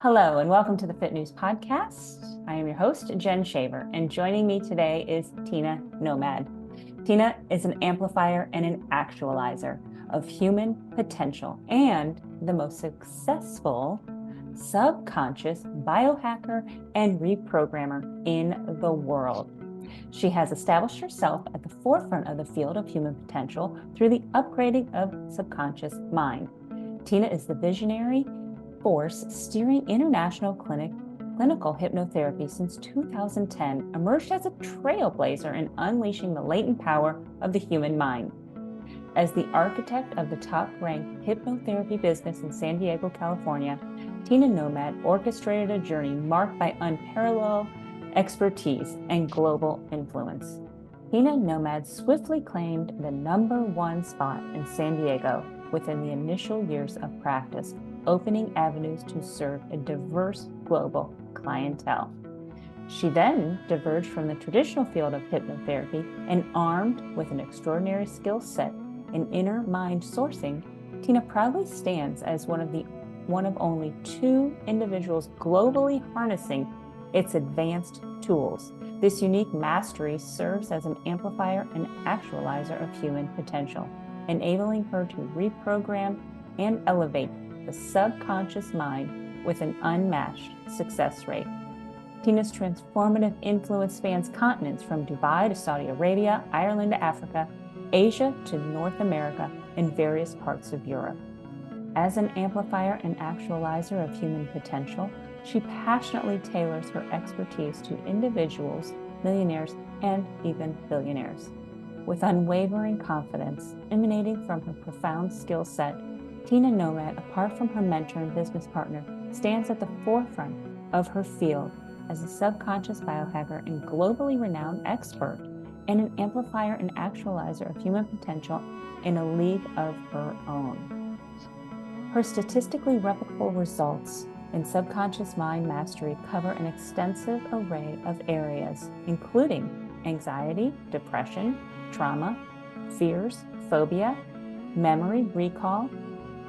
Hello, and welcome to the Fit News Podcast. I am your host, Jen Shaver, and joining me today is tina-nomad. Tina is an amplifier and an actualizer of human potential and the most successful subconscious biohacker and reprogrammer in the world. She has established herself at the forefront of the field of human potential through the upgrading of subconscious mind. Tina is the visionary force steering international clinical hypnotherapy since 2010, emerged as a trailblazer in unleashing the latent power of the human mind. As the architect of the top-ranked hypnotherapy business in San Diego, California, tina-nomad orchestrated a journey marked by unparalleled expertise and global influence. Tina-nomad swiftly claimed the #1 spot in San Diego within the initial years of practice, opening avenues to serve a diverse global clientele. She then diverged from the traditional field of hypnotherapy and, armed with an extraordinary skill set in inner mind sourcing, Tina proudly stands as one of only 2 individuals globally harnessing its advanced tools. This unique mastery serves as an amplifier and actualizer of human potential, enabling her to reprogram and elevate the subconscious mind with an unmatched success rate. Tina's transformative influence spans continents from Dubai to Saudi Arabia, Ireland to Africa, Asia to North America, and various parts of Europe. As an amplifier and actualizer of human potential, she passionately tailors her expertise to individuals, millionaires, and even billionaires. With unwavering confidence emanating from her profound skill set, tina-nomad, apart from her mentor and business partner, stands at the forefront of her field as a subconscious biohacker and globally renowned expert, and an amplifier and actualizer of human potential in a league of her own. Her statistically replicable results in subconscious mind mastery cover an extensive array of areas, including anxiety, depression, trauma, fears, phobia, memory, recall,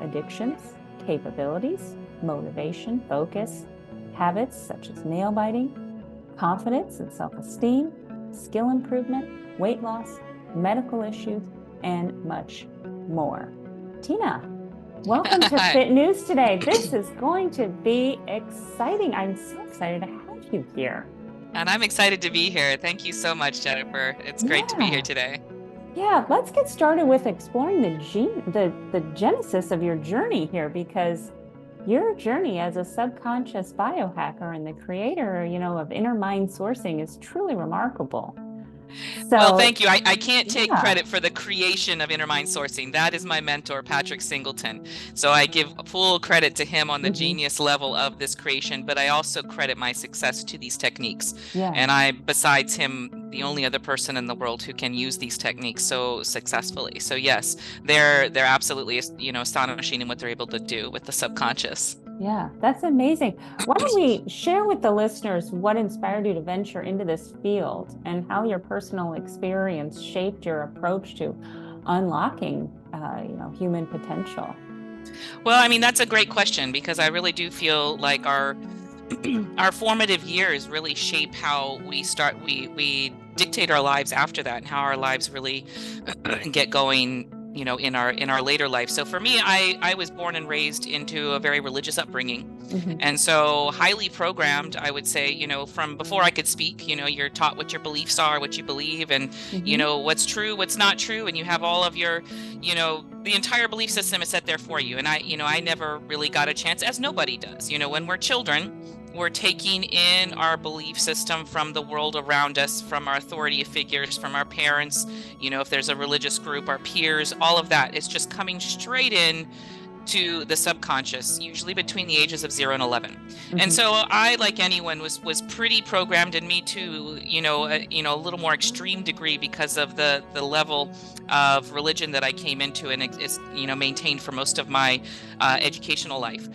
addictions, capabilities, motivation, focus, habits such as nail biting, confidence and self-esteem, skill improvement, weight loss, medical issues, and much more. Tina, welcome to Fit News today. This is going to be exciting. I'm so excited to have you here. And I'm excited to be here. Thank you so much, Jennifer. It's great to be here today. Yeah, let's get started with exploring the genesis of your journey here, because your journey as a subconscious biohacker and the creator, of inner mind sourcing is truly remarkable. Well, thank you. I can't take credit for the creation of inner mind sourcing. That is my mentor, Patrick Singleton. So I give full credit to him on the genius level of this creation, but I also credit my success to these techniques. Yeah. And I, besides him, the only other person in the world who can use these techniques so successfully. So yes, they're absolutely, astonishing in what they're able to do with the subconscious. Yeah, that's amazing. Why don't we share with the listeners what inspired you to venture into this field and how your personal experience shaped your approach to unlocking, human potential? Well, I mean, that's a great question, because I really do feel like our formative years really shape how we dictate our lives after that, and how our lives really get going, in our later life. So for me, I was born and raised into a very religious upbringing. And so highly programmed, I would say, from before I could speak, you're taught what your beliefs are, what you believe, and, what's true, what's not true. And you have all of your, the entire belief system is set there for you. And I never really got a chance, as nobody does. When we're children, we're taking in our belief system from the world around us, from our authority figures, from our parents, if there's a religious group, our peers, all of that. It's just coming straight in to the subconscious, usually between the ages of 0 and 11. And so I, like anyone, was pretty programmed, and me too, a little more extreme degree, because of the level of religion that I came into and is, maintained for most of my educational life.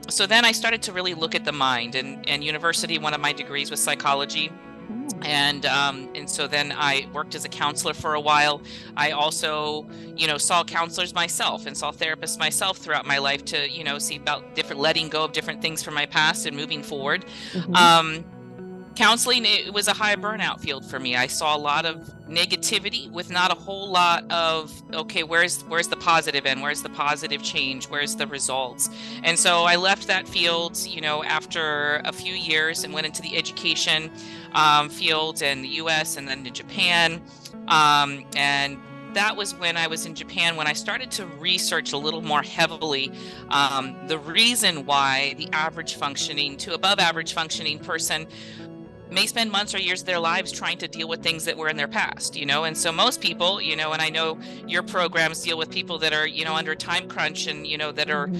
So then I started to really look at the mind, and university, one of my degrees was psychology. And so then I worked as a counselor for a while. I also, saw counselors myself and saw therapists myself throughout my life to, see about different letting go of different things from my past and moving forward. Counseling, it was a high burnout field for me. I saw a lot of negativity with not a whole lot of, okay, where's the positive end? Where's the positive change? Where's the results? And so I left that field, after a few years and went into the education field in the US and then to Japan. And that was when I was in Japan, when I started to research a little more heavily the reason why the average functioning to above average functioning person may spend months or years of their lives trying to deal with things that were in their past, and so most people, and I know your programs deal with people that are, under time crunch and, that are,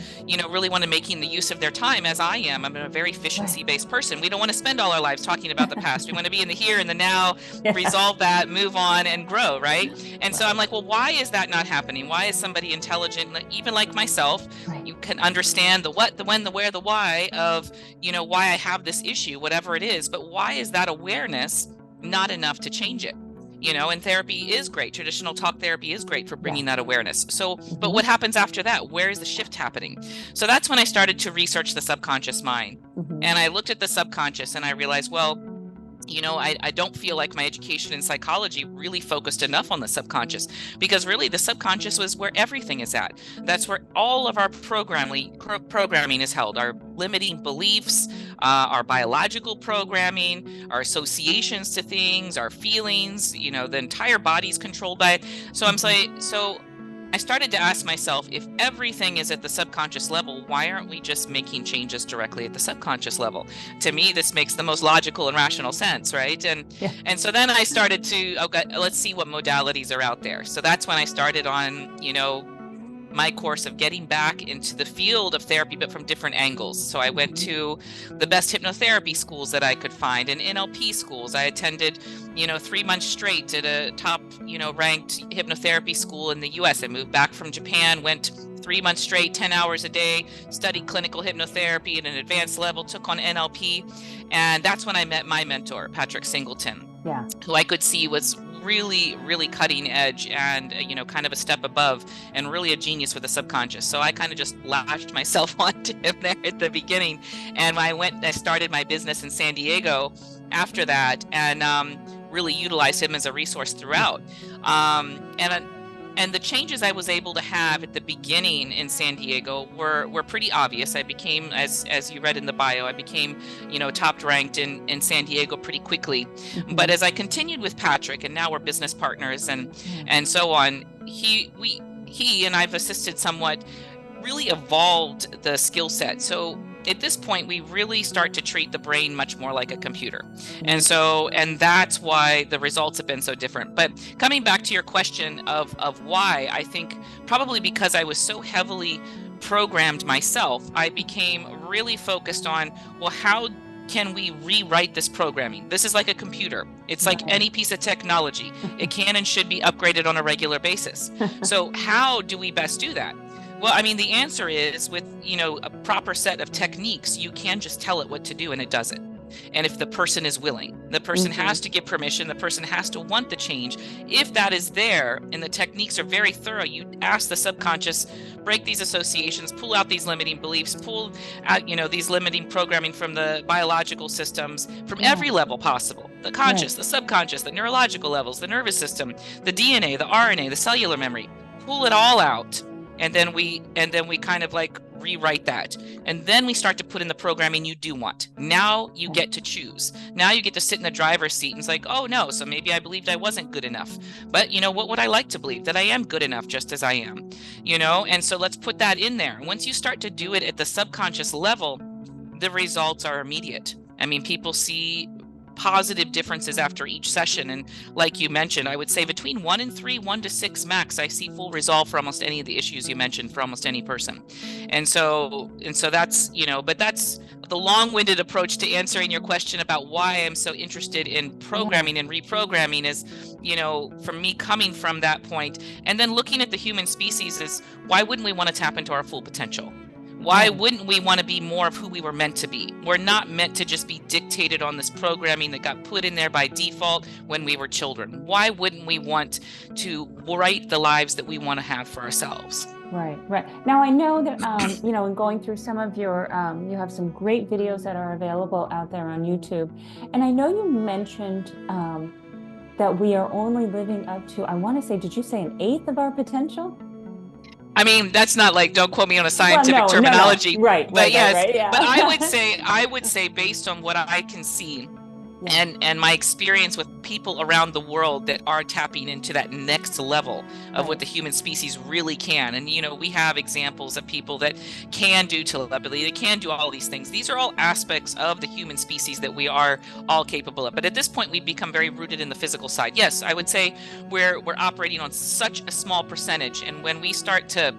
really want to making the use of their time, as I am. I'm a very efficiency-based person. We don't want to spend all our lives talking about the past. We want to be in the here and the now, resolve that, move on, and grow, right? And so I'm like, well, why is that not happening? Why is somebody intelligent, even like myself, you can understand the what, the when, the where, the why of, why I have this issue, whatever it is, but why is that awareness not enough to change it? And therapy is great. Traditional talk therapy is great for bringing that awareness. So, but what happens after that? Where is the shift happening? So that's when I started to research the subconscious mind. And I looked at the subconscious and I realized, well, I don't feel like my education in psychology really focused enough on the subconscious, because really the subconscious was where everything is at. That's where all of our programming is held, our limiting beliefs, our biological programming, our associations to things, our feelings, the entire body's controlled by it. So I started to ask myself, if everything is at the subconscious level, why aren't we just making changes directly at the subconscious level? To me, this makes the most logical and rational sense, right? And so then I started to, okay, let's see what modalities are out there. So that's when I started on, my course of getting back into the field of therapy, but from different angles. So I went to the best hypnotherapy schools that I could find and NLP schools. I attended, 3 months straight at a top, ranked hypnotherapy school in the US. I moved back from Japan, went 3 months straight, 10 hours a day, studied clinical hypnotherapy at an advanced level, took on NLP. And that's when I met my mentor, Patrick Singleton, who I could see was really, really cutting edge and, kind of a step above and really a genius with the subconscious. So I kind of just lashed myself onto him there at the beginning. And I started my business in San Diego after that, and really utilized him as a resource throughout. And the changes I was able to have at the beginning in San Diego were pretty obvious. I became, as you read in the bio, I became, top ranked in San Diego pretty quickly. But as I continued with Patrick, and now we're business partners and so on, he and I've assisted somewhat, really evolved the skill set. So at this point, we really start to treat the brain much more like a computer. And that's why the results have been so different. But coming back to your question of why, I think probably because I was so heavily programmed myself, I became really focused on, well, how can we rewrite this programming? This is like a computer. It's like any piece of technology. It can and should be upgraded on a regular basis. So how do we best do that? Well, I mean, the answer is with, a proper set of techniques, you can just tell it what to do and it does it. And if the person is willing, the person has to give permission, the person has to want the change. If that is there and the techniques are very thorough, you ask the subconscious, break these associations, pull out these limiting beliefs, pull out, these limiting programming from the biological systems from every level possible. The conscious, the subconscious, the neurological levels, the nervous system, the DNA, the RNA, the cellular memory, pull it all out. And then we kind of like rewrite that. And then we start to put in the programming you do want. Now you get to choose. Now you get to sit in the driver's seat and it's like, oh no, so maybe I believed I wasn't good enough. But what would I like to believe? That I am good enough just as I am, And so let's put that in there. Once you start to do it at the subconscious level, the results are immediate. I mean, people see positive differences after each session. And like you mentioned, I would say between 1 and 3, 1 to 6 max, I see full resolve for almost any of the issues you mentioned for almost any person. And so that's, but that's the long-winded approach to answering your question about why I'm so interested in programming and reprogramming is, from me coming from that point and then looking at the human species is, why wouldn't we want to tap into our full potential? Why wouldn't we want to be more of who we were meant to be? We're not meant to just be dictated on this programming that got put in there by default when we were children. Why wouldn't we want to write the lives that we want to have for ourselves? Right, right. Now I know that you know, in going through some of your, you have some great videos that are available out there on YouTube, and I know you mentioned that we are only living up to, I want to say, did you say 1/8 of our potential? I mean, that's not like, don't quote me on a scientific terminology. No. Right, but yes, right, yeah. But I would say based on what I can see, and my experience with people around the world that are tapping into that next level of what the human species really can. And, you know, we have examples of people that can do telepathy, they can do all these things. These are all aspects of the human species that we are all capable of. But at this point, we've become very rooted in the physical side. Yes, I would say we're operating on such a small percentage. And when we start to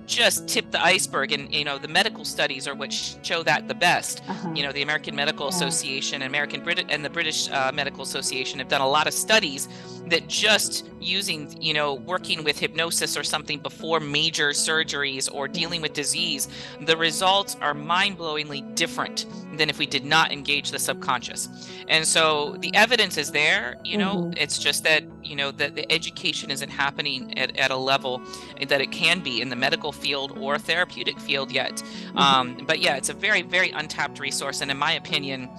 just tip the iceberg, and you know, the medical studies are what show that the best. You know, the American Medical Association and the British Medical Association have done a lot of studies that just using, you know, working with hypnosis or something before major surgeries or dealing with disease, the results are mind-blowingly different than if we did not engage the subconscious. And so the evidence is there, you know, it's just that, you know, that the education isn't happening at a level that it can be in the medical field or therapeutic field yet. But yeah, it's a very, very untapped resource. And in my opinion,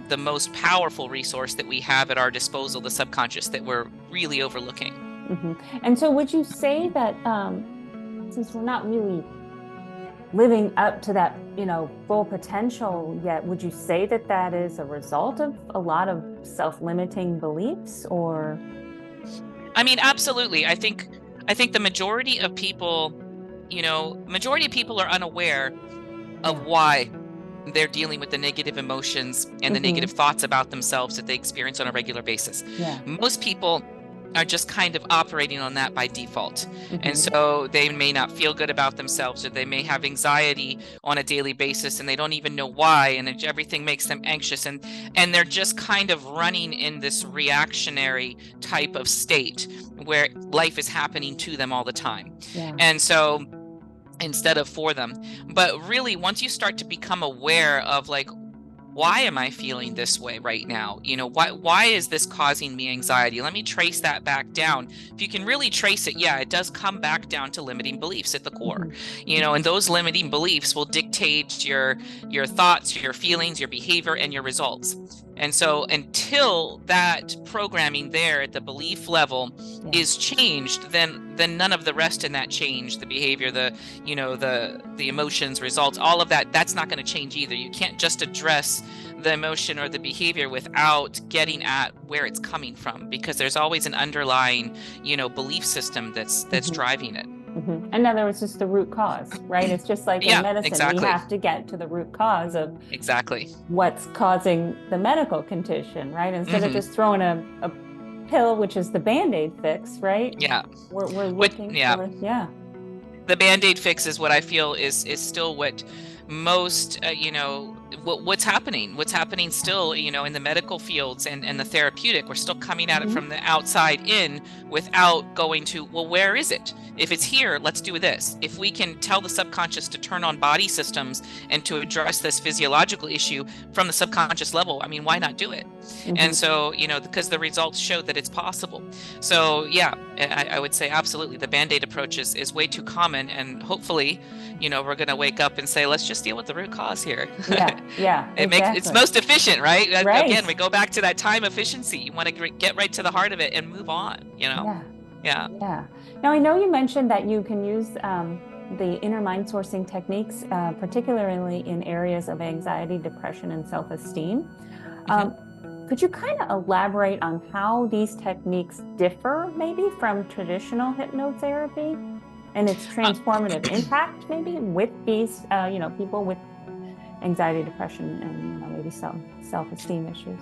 the most powerful resource that we have at our disposal, the subconscious, that we're really overlooking. And so would you say that since we're not really living up to that, you know, full potential yet, would you say that that is a result of a lot of self-limiting beliefs? Or I mean, absolutely. I think the majority of people, you know, are unaware of why they're dealing with the negative emotions and the negative thoughts about themselves that they experience on a regular basis. Most people are just kind of operating on that by default. And so they may not feel good about themselves, or they may have anxiety on a daily basis and they don't even know why, and everything makes them anxious, and they're just kind of running in this reactionary type of state where life is happening to them all the time. And so instead of for them. But really, once you start to become aware of, like, why am I feeling this way right now? You know, why is this causing me anxiety? Let me trace that back down. If you can really trace it, yeah, it does come back down to limiting beliefs at the core. You know, and those limiting beliefs will dictate your thoughts, your feelings, your behavior, and your results. And so until that programming there at the belief level is changed, then none of the rest in that change, the behavior, the emotions, results, all of that, that's not going to change either. You can't just address the emotion or the behavior without getting at where it's coming from, because there's always an underlying, you know, belief system that's driving it. In other words, it's the root cause, right? It's just like in medicine, we have to get to the root cause of what's causing the medical condition, right? Instead of just throwing a pill, which is the Band-Aid fix, right? We're looking for, the Band-Aid fix is what I feel is still what most, you know, what's happening still, you know, in the medical fields and the therapeutic. We're still coming at it from the outside in without going to, well, where is it? If it's here, let's do this. If we can tell the subconscious to turn on body systems and to address this physiological issue from the subconscious level, I mean, why not do it? And so, you know, because the results show that it's possible. So yeah, I would say absolutely the Band-Aid approach is way too common, and hopefully, you know, we're going to wake up and say, let's just deal with the root cause here. It's most efficient, right? Again, we go back to that time efficiency. You want to get right to the heart of it and move on, you know? Now, I know you mentioned that you can use the inner mind sourcing techniques, particularly in areas of anxiety, depression, and self-esteem. Could you kind of elaborate on how these techniques differ maybe from traditional hypnotherapy and its transformative impact maybe with these, you know, people with anxiety, depression, and, you know, maybe some self-esteem issues?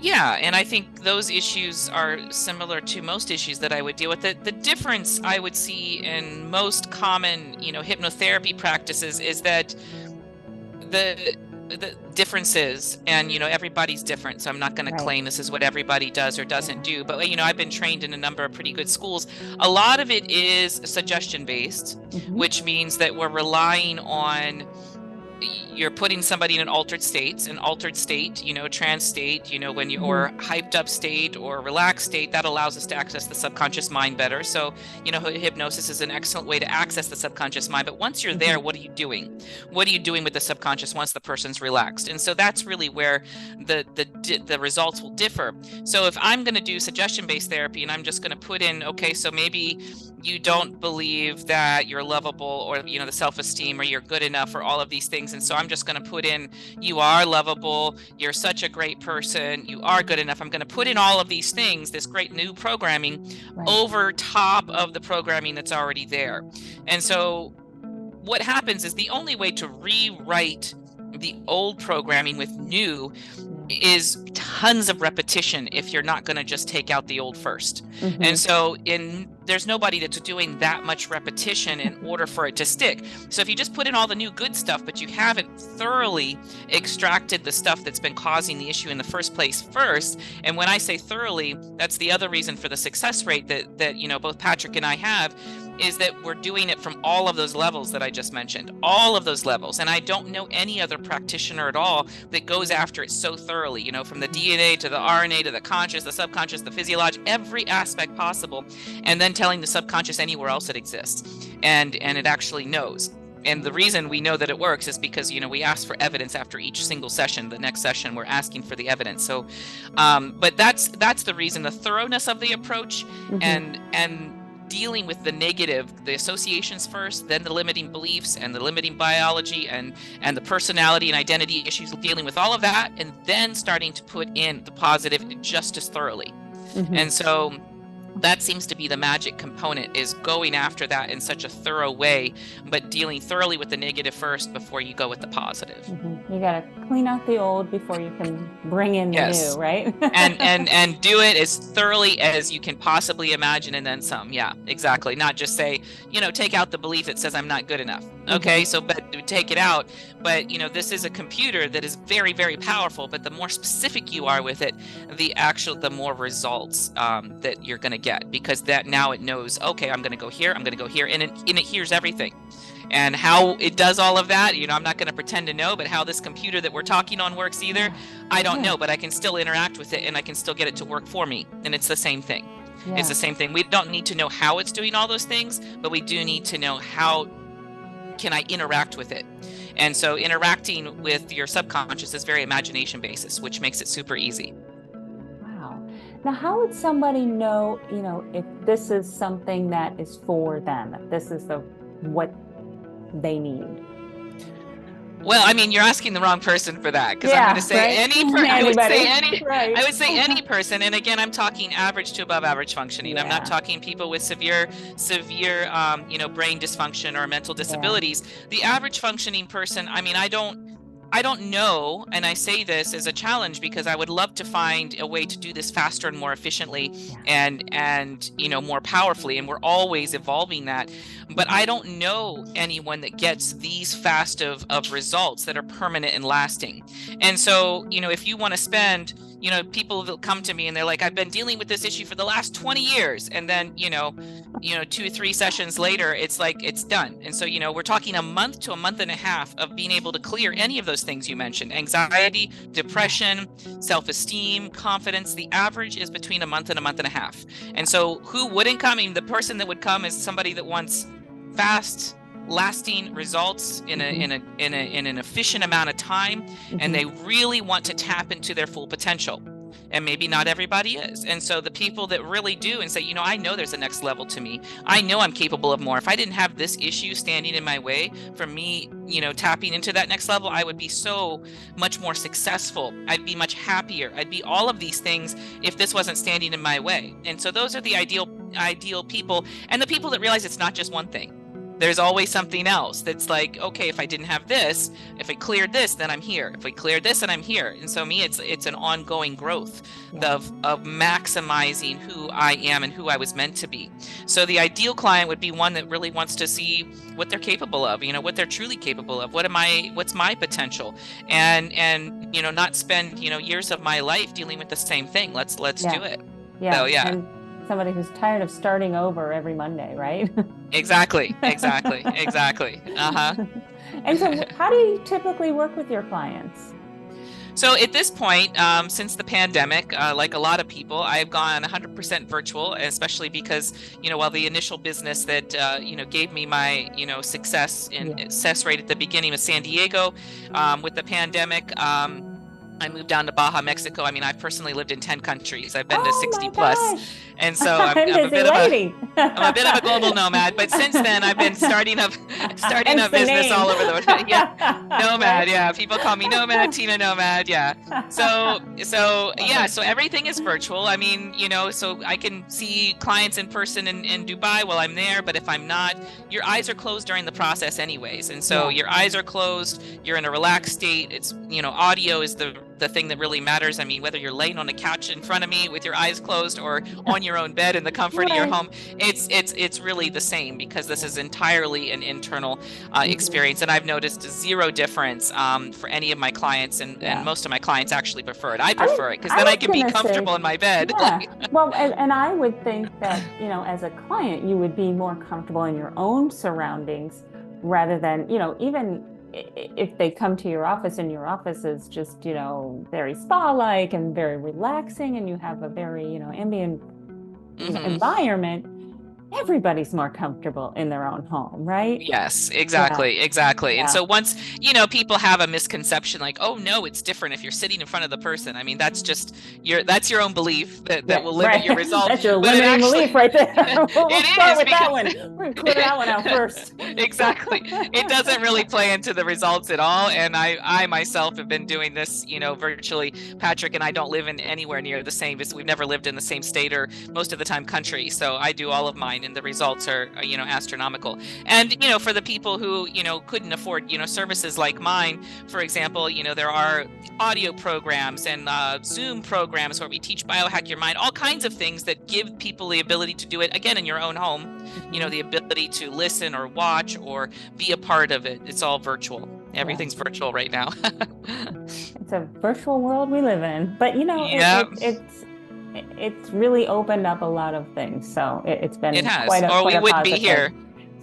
Yeah, and I think those issues are similar to most issues that I would deal with. The difference I would see in most common, you know, hypnotherapy practices is that the differences, and everybody's different, so I'm not going to claim this is what everybody does or doesn't do, but I've been trained in a number of pretty good schools. A lot of it is suggestion based, which means that we're relying on, you're putting somebody in an altered state, trance state, when you or hyped up state or relaxed state. That allows us to access the subconscious mind better. So, hypnosis is an excellent way to access the subconscious mind. But once you're there, what are you doing? What are you doing with the subconscious once the person's relaxed? And so that's really where the results will differ. So if I'm going to do suggestion-based therapy and I'm just going to put in, okay, so maybe you don't believe that you're lovable, or the self-esteem, or you're good enough, or all of these things, and so I'm just going to put in, you are lovable, you're such a great person, you are good enough. I'm going to put in all of these things, this great new programming, over top of the programming that's already there. And so what happens is, the only way to rewrite the old programming with new is tons of repetition if you're not going to just take out the old first. And so there's nobody that's doing that much repetition in order for it to stick. So if you just put in all the new good stuff, but you haven't thoroughly extracted the stuff that's been causing the issue in the first place first, and when I say thoroughly, that's the other reason for the success rate that both Patrick and I have, is that we're doing it from all of those levels that I just mentioned, all of those levels. And I don't know any other practitioner at all that goes after it so thoroughly, from the DNA to the RNA to the conscious, the subconscious, the physiologic, every aspect possible, and then telling the subconscious anywhere else it exists. And it actually knows. And the reason we know that it works is because, we ask for evidence after each single session. The next session, we're asking for the evidence. So, but that's the reason, the thoroughness of the approach, and dealing with the negative, the associations first, then the limiting beliefs and the limiting biology and the personality and identity issues, dealing with all of that, and then starting to put in the positive just as thoroughly. And so that seems to be the magic component, is going after that in such a thorough way, but dealing thoroughly with the negative first before you go with the positive. You got to clean out the old before you can bring in the new, right? and do it as thoroughly as you can possibly imagine, and then some. Yeah, exactly. Not just say, take out the belief that says I'm not good enough. Okay, so but take it out. But this is a computer that is very, very powerful. But the more specific you are with it, the more results that you're going to get, because that now it knows, okay, I'm going to go here, I'm going to go here, and it hears everything. And how it does all of that, I'm not going to pretend to know, but how this computer that we're talking on works either, I don't know, but I can still interact with it, and I can still get it to work for me. And it's the same thing. It's the same thing. We don't need to know how it's doing all those things, but we do need to know how can I interact with it. And so interacting with your subconscious is very imagination basis, which makes it super easy. Now, how would somebody know, if this is something that is for them, if this is what they need? Well, I mean, you're asking the wrong person for that, because I'm going to say I would say any person. And again, I'm talking average to above average functioning. I'm not talking people with severe, brain dysfunction or mental disabilities. The average functioning person, I mean, I don't know, and I say this as a challenge because I would love to find a way to do this faster and more efficiently and more powerfully, and we're always evolving that. But I don't know anyone that gets these fast of results that are permanent and lasting. And so, if you want to spend, people will come to me and they're like, I've been dealing with this issue for the last 20 years. And then, 2 or 3 sessions later, it's like, it's done. And so, we're talking a month to a month and a half of being able to clear any of those things you mentioned: anxiety, depression, self-esteem, confidence. The average is between a month and a month and a half. And so who wouldn't come? I mean, the person that would come is somebody that wants fast, lasting results in an efficient amount of time, and they really want to tap into their full potential. And maybe not everybody is. And so the people that really do and say, I know there's a next level to me. I know I'm capable of more. If I didn't have this issue standing in my way from me, tapping into that next level, I would be so much more successful. I'd be much happier. I'd be all of these things if this wasn't standing in my way. And so those are the ideal people, and the people that realize it's not just one thing. there's always something else that's like, okay, if I didn't have this, if I cleared this, then I'm here. If we cleared this, then I'm here. And so me, it's an ongoing growth of maximizing who I am and who I was meant to be. So the ideal client would be one that really wants to see what they're capable of, what they're truly capable of. What's my potential? And not spend, years of my life dealing with the same thing. Let's do it. Yeah. So, yeah. And somebody who's tired of starting over every Monday, right? Exactly. Uh-huh. And so how do you typically work with your clients? So at this point, since the pandemic, like a lot of people, I've gone 100% virtual, especially because, while the initial business that, gave me my, success rate at the beginning was San Diego, with the pandemic, I moved down to Baja, Mexico. I mean, I've personally lived in 10 countries. I've been to 60 plus. And so I'm a bit of a global nomad. But since then, I've been starting up business all over the world. Yeah, nomad. Yeah, people call me nomad, tina-nomad. Yeah. So everything is virtual. I mean, so I can see clients in person in Dubai while I'm there. But if I'm not, your eyes are closed during the process anyways. And so your eyes are closed. You're in a relaxed state. It's, audio is the thing that really matters. I mean, whether you're laying on a couch in front of me with your eyes closed or on your own bed in the comfort of your home, it's really the same, because this is entirely an internal experience. And I've noticed zero difference for any of my clients, and most of my clients actually prefer it. I prefer it because then I can be comfortable in my bed. Yeah. Well, and I would think that, as a client, you would be more comfortable in your own surroundings rather than, even if they come to your office and your office is just, very spa-like and very relaxing, and you have a very, ambient environment, everybody's more comfortable in their own home, right? Yes, exactly. Yeah. And so once, people have a misconception like, oh no, it's different if you're sitting in front of the person. I mean, that's just that's your own belief that will limit your results. That's your limiting belief right there. We'll start with that one. We're going to clear that one out first. Exactly. It doesn't really play into the results at all. And I myself have been doing this, virtually. Patrick and I don't live in anywhere near the same, we've never lived in the same state or most of the time country. So I do all of mine, and the results are, astronomical. And, for the people who, couldn't afford, services like mine, for example, there are audio programs and Zoom programs where we teach Biohack Your Mind, all kinds of things that give people the ability to do it, again, in your own home, the ability to listen or watch or be a part of it. It's all virtual. Everything's virtual right now. It's a virtual world we live in, but, it's really opened up a lot of things. So it's been quite a we wouldn't be here.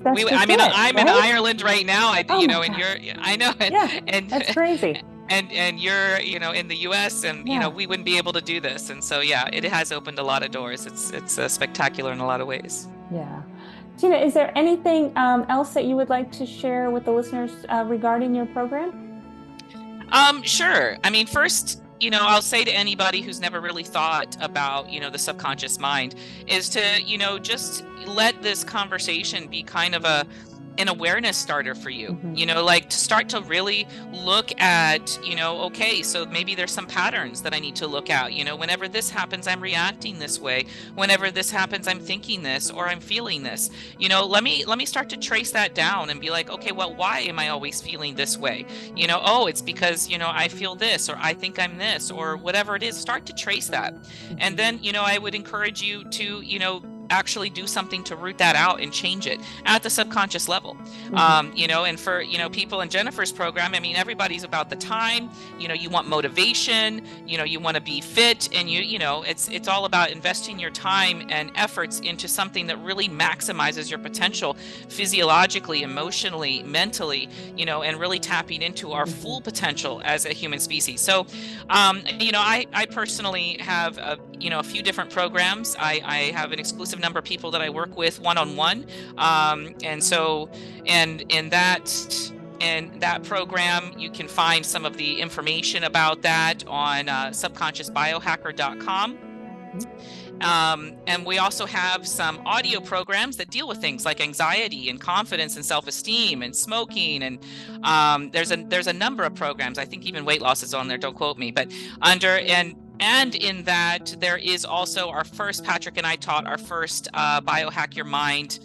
I'm right? in Ireland right now. And I know. And that's crazy. And you're, in the US, and, we wouldn't be able to do this. And so, it has opened a lot of doors. It's spectacular in a lot of ways. Yeah. Tina, is there anything else that you would like to share with the listeners regarding your program? Sure. I mean, first, I'll say to anybody who's never really thought about, the subconscious mind, is to, just let this conversation be kind of an awareness starter for you, like to start to really look at, okay, so maybe there's some patterns that I need to look at, whenever this happens, I'm reacting this way. Whenever this happens, I'm thinking this, or I'm feeling this, let me start to trace that down and be like, okay, well, why am I always feeling this way? Oh, it's because, I feel this, or I think I'm this, or whatever it is. Start to trace that. And then, I would encourage you to, actually do something to root that out and change it at the subconscious level. And for, people in Jennifer's program, I mean, everybody's about the time, you want motivation, you want to be fit, and it's all about investing your time and efforts into something that really maximizes your potential physiologically, emotionally, mentally, and really tapping into our full potential as a human species. So, I personally have a few different programs. I have an exclusive number of people that I work with one-on-one. And so, and in that program, you can find some of the information about that on subconsciousbiohacker.com. And we also have some audio programs that deal with things like anxiety and confidence and self-esteem and smoking. And there's a number of programs. I think even weight loss is on there. Don't quote me, but and in that, there is also Patrick and I taught our first Biohack Your Mind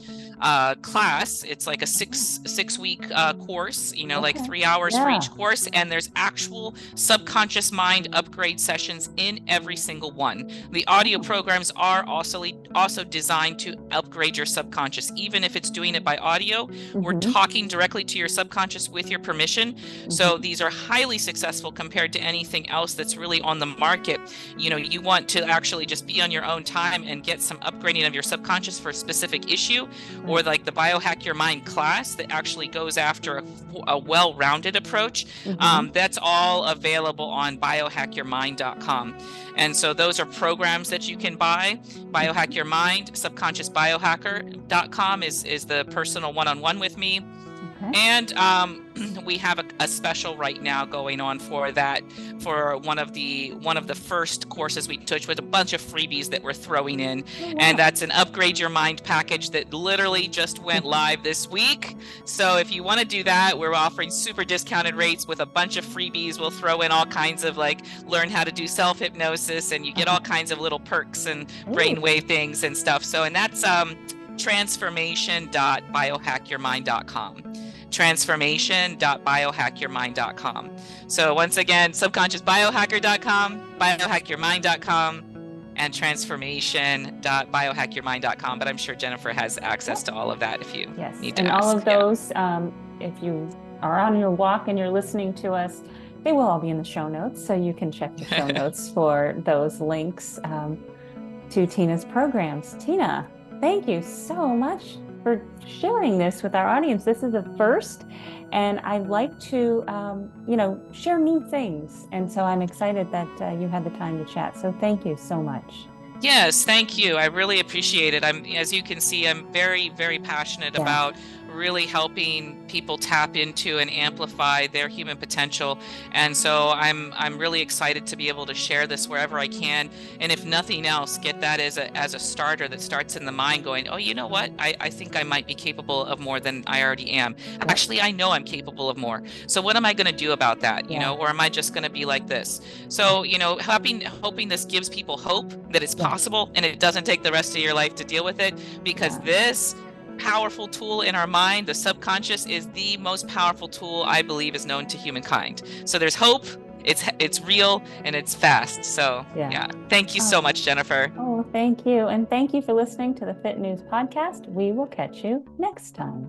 class. It's like a six week course, you know, like Okay. 3 hours for Yeah. each course. And there's actual subconscious mind upgrade sessions in every single one. The audio Oh. programs are also designed to upgrade your subconscious. Even if it's doing it by audio, we're Mm-hmm. talking directly to your subconscious with your permission. So Mm-hmm. these are highly successful compared to anything else that's really on the market. You know, you want to actually just be on your own time and get some upgrading of your subconscious for a specific issue, or Right. like the Biohack Your Mind class that actually goes after a well-rounded approach. Mm-hmm. That's all available on biohackyourmind.com. And so those are programs that you can buy. Biohack Your Mind, subconsciousbiohacker.com is the personal one-on-one with me. Okay. And we have a special right now going on for that, for one of the first courses we took, with a bunch of freebies that we're throwing in. Oh, wow. And that's an Upgrade Your Mind package that literally just went live this week. So if you want to do that, we're offering super discounted rates with a bunch of freebies. We'll throw in all kinds of, like, learn how to do self-hypnosis, and you get all kinds of little perks and brainwave things and stuff. So, and that's transformation.biohackyourmind.com. transformation.biohackyourmind.com. So once again, subconsciousbiohacker.com, biohackyourmind.com, and transformation.biohackyourmind.com. But I'm sure Jennifer has access to all of that if you need to and ask. all of those, if you are on your walk and you're listening to us, they will all be in the show notes, so you can check the show notes for those links to Tina's programs. Tina, thank you so much for sharing this with our audience. This is a first, and I like to, share new things. And so I'm excited that you had the time to chat. So thank you so much. Yes, thank you. I really appreciate it. As you can see, I'm very, very passionate about really helping people tap into and amplify their human potential. And so I'm really excited to be able to share this wherever I can. And if nothing else, get that as a starter that starts in the mind going, oh, you know what? I think I might be capable of more than I already am. Actually, I know I'm capable of more. So what am I going to do about that? You know, or am I just going to be like this? So, you know, hoping this gives people hope that it's possible and it doesn't take the rest of your life to deal with it, because this powerful tool in our mind, the subconscious, is the most powerful tool I believe is known to humankind. So there's hope. It's real and it's fast. So yeah. Thank you so much, Jennifer. Oh, thank you. And thank you for listening to the Fit News Podcast. We will catch you next time.